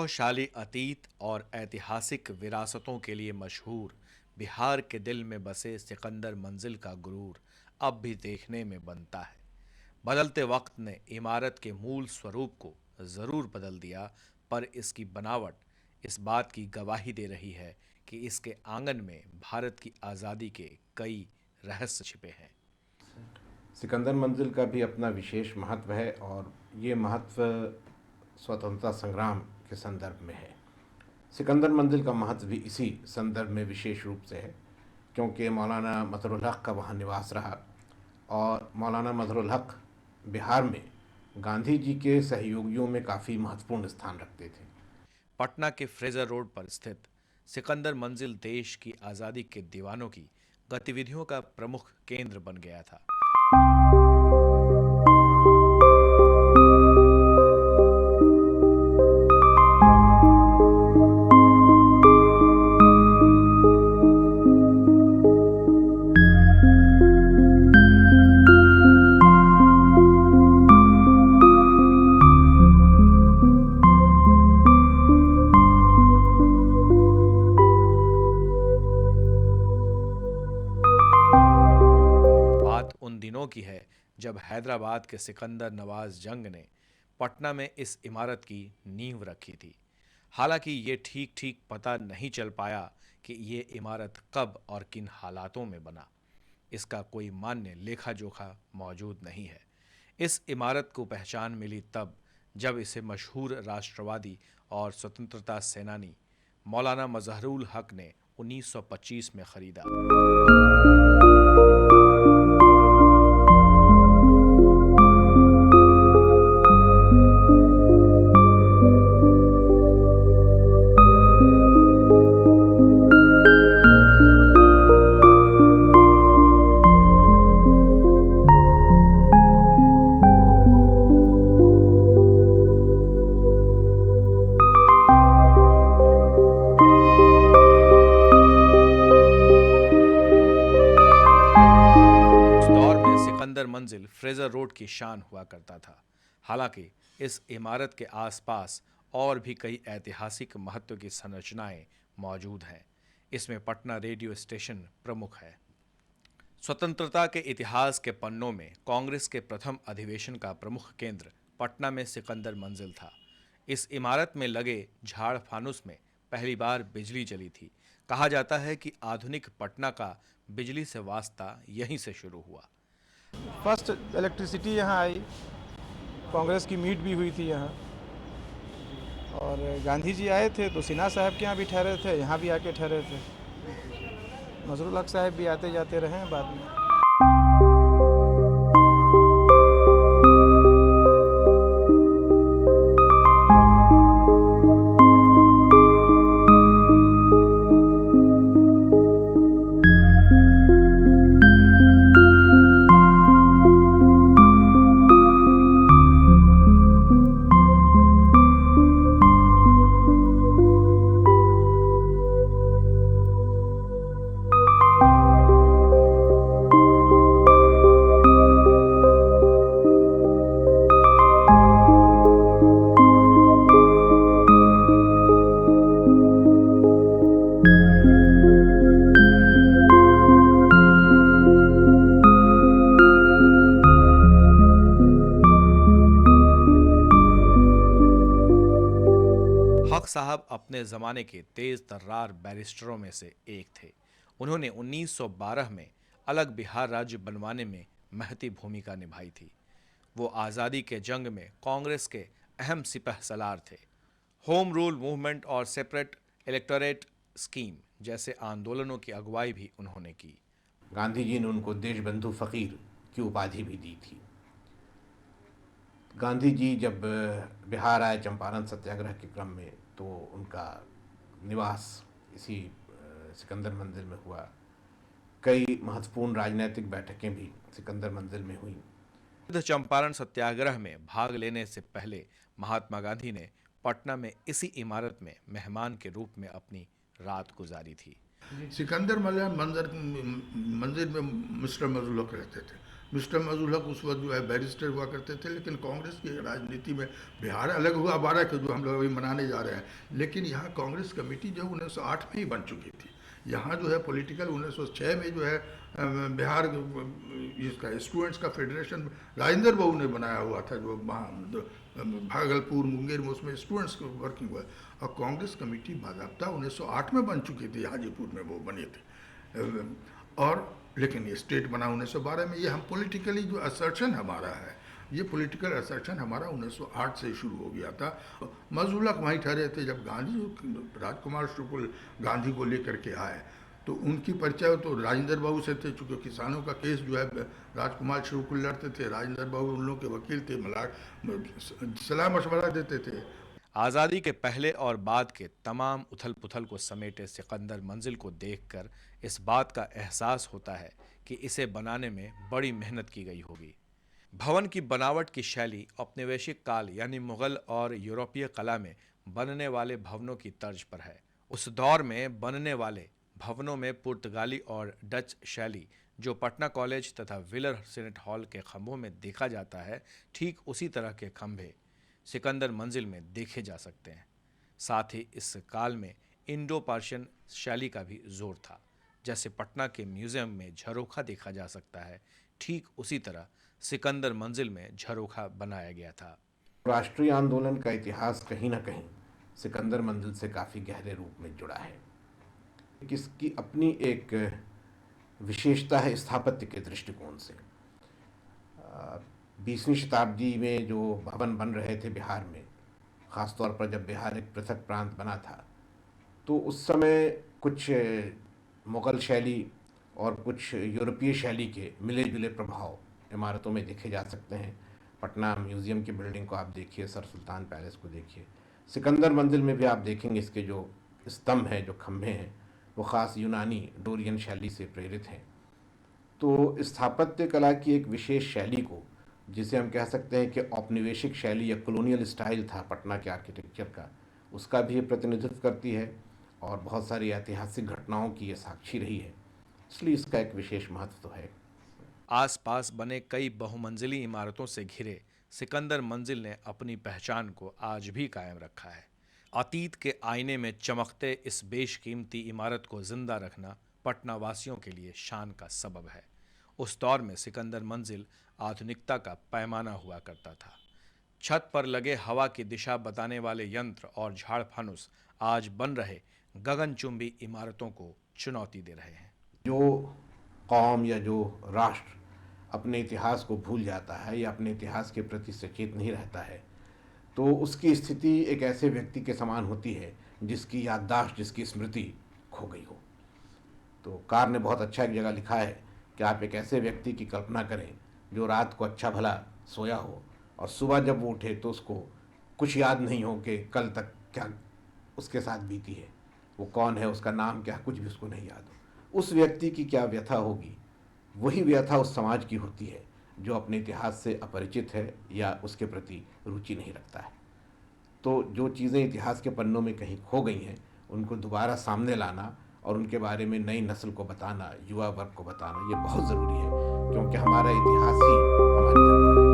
वैभवशाली अतीत और ऐतिहासिक विरासतों के लिए मशहूर बिहार के दिल में बसे सिकंदर मंजिल का गुरूर अब भी देखने में बनता है। बदलते वक्त ने इमारत के मूल स्वरूप को जरूर बदल दिया, पर इसकी बनावट इस बात की गवाही दे रही है कि इसके आंगन में भारत की आज़ादी के कई रहस्य छिपे हैं। सिकंदर मंजिल का भी अपना विशेष महत्व है और ये महत्व स्वतंत्रता संग्राम के संदर्भ में है। सिकंदर मंजिल का महत्व भी इसी संदर्भ में विशेष रूप से है क्योंकि मौलाना मजहरुल हक का वहाँ निवास रहा और मौलाना मजहरुल हक बिहार में गांधी जी के सहयोगियों में काफ़ी महत्वपूर्ण स्थान रखते थे। पटना के फ्रेजर रोड पर स्थित सिकंदर मंजिल देश की आज़ादी के दीवानों की गतिविधियों का प्रमुख केंद्र बन गया था। बात उन दिनों की है जब हैदराबाद के सिकंदर नवाज जंग ने पटना में इस इमारत की नींव रखी थी। हालांकि ये ठीक ठीक पता नहीं चल पाया कि ये इमारत कब और किन हालातों में बना। इसका कोई मान्य लेखा जोखा मौजूद नहीं है। इस इमारत को पहचान मिली तब जब इसे मशहूर राष्ट्रवादी और स्वतंत्रता सेनानी मौलाना मजहरुल हक ने 1925 में खरीदा। उस दौर में सिकंदर मंजिल फ्रेजर रोड की शान हुआ करता था। हालांकि इस इमारत के आसपास और भी कई ऐतिहासिक महत्व की संरचनाएं मौजूद हैं। इसमें पटना रेडियो स्टेशन प्रमुख है। स्वतंत्रता के इतिहास के पन्नों में कांग्रेस के प्रथम अधिवेशन का प्रमुख केंद्र पटना में सिकंदर मंजिल था। इस इमारत में लगे झाड़ फानुस में पहली बार बिजली जली थी। कहा जाता है कि आधुनिक पटना का बिजली से वास्ता यहीं से शुरू हुआ। फर्स्ट इलेक्ट्रिसिटी यहाँ आई, कांग्रेस की मीट भी हुई थी यहाँ। और गांधी जी आए थे तो सिन्हा साहब के यहाँ भी ठहरे थे, यहाँ भी आके ठहरे थे। मजहरुल हक साहब भी आते जाते रहे हैं बाद में। हक साहब अपने ज़माने के तेज तर्रार बैरिस्टरों में से एक थे। उन्होंने 1912 में अलग बिहार राज्य बनवाने में महती भूमिका निभाई थी। वो आज़ादी के जंग में कांग्रेस के अहम सिपहसालार थे। होम रूल मूवमेंट और सेपरेट इलेक्टोरेट स्कीम जैसे आंदोलनों की अगुवाई भी उन्होंने की। गांधी जी ने उनको देशबंधु फ़कीर की उपाधि भी दी थी। गांधी जी जब बिहार आए चंपारण सत्याग्रह के क्रम में तो उनका निवास इसी सिकंदर मंजिल में हुआ। कई महत्वपूर्ण राजनीतिक बैठकें भी सिकंदर मंजिल में हुई। युद्ध चंपारण सत्याग्रह में भाग लेने से पहले महात्मा गांधी ने पटना में इसी इमारत में मेहमान के रूप में अपनी रात गुजारी थी। सिकंदर मंदिर में मिस्टर मजलूक रहते थे मिस्टर मजहूर हक उस वक्त जो है बैरिस्टर हुआ करते थे, लेकिन कांग्रेस की राजनीति में बिहार अलग हुआ 12 के जो हम लोग अभी मनाने जा रहे हैं, लेकिन यहाँ कांग्रेस कमेटी जो 1908 में ही बन चुकी थी। यहाँ जो है पॉलिटिकल 1906 में जो है बिहार इसका स्टूडेंट्स का फेडरेशन राजेंद्र बाबू ने बनाया हुआ था, जो भागलपुर मुंगेर में उसमें स्टूडेंट्स को वर्किंग हुआ, और कांग्रेस कमेटी बाकायदा 1908 में बन चुकी थी, हाजीपुर में वो बनी थी। और लेकिन ये स्टेट बना 1912 में। ये हम पॉलिटिकली जो असर्शन हमारा है, ये पॉलिटिकल असर्शन हमारा 1908 से शुरू हो गया था। मजहूर हक वहीं ठहरे थे जब गांधी राजकुमार शुक्ल गांधी को लेकर के आए, तो उनकी परिचय तो राजेंद्र बाबू से थे, चूँकि किसानों का केस जो है राजकुमार शुक्ल लड़ते थे, राजेंद्र बाबू उन लोगों के वकील थे, सलाह मशवरा देते थे। आज़ादी के पहले और बाद के तमाम उथल पुथल को समेटे सिकंदर मंजिल को देखकर इस बात का एहसास होता है कि इसे बनाने में बड़ी मेहनत की गई होगी। भवन की बनावट की शैली औपनिवेशिक काल यानी मुगल और यूरोपीय कला में बनने वाले भवनों की तर्ज पर है। उस दौर में बनने वाले भवनों में पुर्तगाली और डच शैली जो पटना कॉलेज तथा विलर सीनेट हॉल के खंभों में देखा जाता है, ठीक उसी तरह के खंभे सिकंदर मंजिल में देखे जा सकते हैं। साथ ही इस काल में इंडो पर्शियन शैली का भी जोर था। जैसे पटना के म्यूजियम में झरोखा देखा जा सकता है, ठीक उसी तरह सिकंदर मंजिल में झरोखा बनाया गया था। राष्ट्रीय आंदोलन का इतिहास कहीं ना कहीं सिकंदर मंजिल से काफ़ी गहरे रूप में जुड़ा है। किसकी अपनी एक विशेषता है स्थापत्य के दृष्टिकोण से। 20वीं शताब्दी में जो भवन बन रहे थे बिहार में, ख़ासतौर पर जब बिहार एक पृथक प्रांत बना था, तो उस समय कुछ मुग़ल शैली और कुछ यूरोपीय शैली के मिले जुले प्रभाव इमारतों में देखे जा सकते हैं। पटना म्यूज़ियम की बिल्डिंग को आप देखिए, सर सुल्तान पैलेस को देखिए, सिकंदर मंजिल में भी आप देखेंगे इसके जो स्तंभ हैं, जो खंभे हैं, वो ख़ास यूनानी डोरियन शैली से प्रेरित हैं। तो स्थापत्य कला की एक विशेष शैली को, जिसे हम कह सकते हैं कि औपनिवेशिक शैली या कॉलोनियल स्टाइल था पटना के आर्किटेक्चर का, उसका भी ये प्रतिनिधित्व करती है और बहुत सारी ऐतिहासिक घटनाओं की ये साक्षी रही है, इसलिए इसका एक विशेष महत्व तो है। आसपास बने कई बहुमंजिली इमारतों से घिरे सिकंदर मंजिल ने अपनी पहचान को आज भी कायम रखा है। अतीत के आईने में चमकते इस बेशकीमती इमारत को जिंदा रखना पटना वासियों के लिए शान का सबब है। उस दौर में सिकंदर मंजिल आधुनिकता का पैमाना हुआ करता था। छत पर लगे हवा की दिशा बताने वाले यंत्र और झाड़ फनुस आज बन रहे गगनचुंबी इमारतों को चुनौती दे रहे हैं। जो कौम या जो राष्ट्र अपने इतिहास को भूल जाता है या अपने इतिहास के प्रति सचेत नहीं रहता है, तो उसकी स्थिति एक ऐसे व्यक्ति के समान होती है जिसकी याददाश्त, जिसकी स्मृति खो गई हो। तो कार ने बहुत अच्छा एक जगह लिखा है कि आप एक ऐसे व्यक्ति की कल्पना करें जो रात को अच्छा भला सोया हो और सुबह जब वो उठे तो उसको कुछ याद नहीं हो कि कल तक क्या उसके साथ बीती है, वो कौन है, उसका नाम क्या, कुछ भी उसको नहीं याद हो। उस व्यक्ति की क्या व्यथा होगी, वही व्यथा उस समाज की होती है जो अपने इतिहास से अपरिचित है या उसके प्रति रुचि नहीं रखता है। तो जो चीज़ें इतिहास के पन्नों में कहीं खो गई हैं, उनको दोबारा सामने लाना और उनके बारे में नई नस्ल को बताना, युवा वर्ग को बताना, ये बहुत ज़रूरी है, क्योंकि हमारा इतिहास ही हमारी धरोहर है।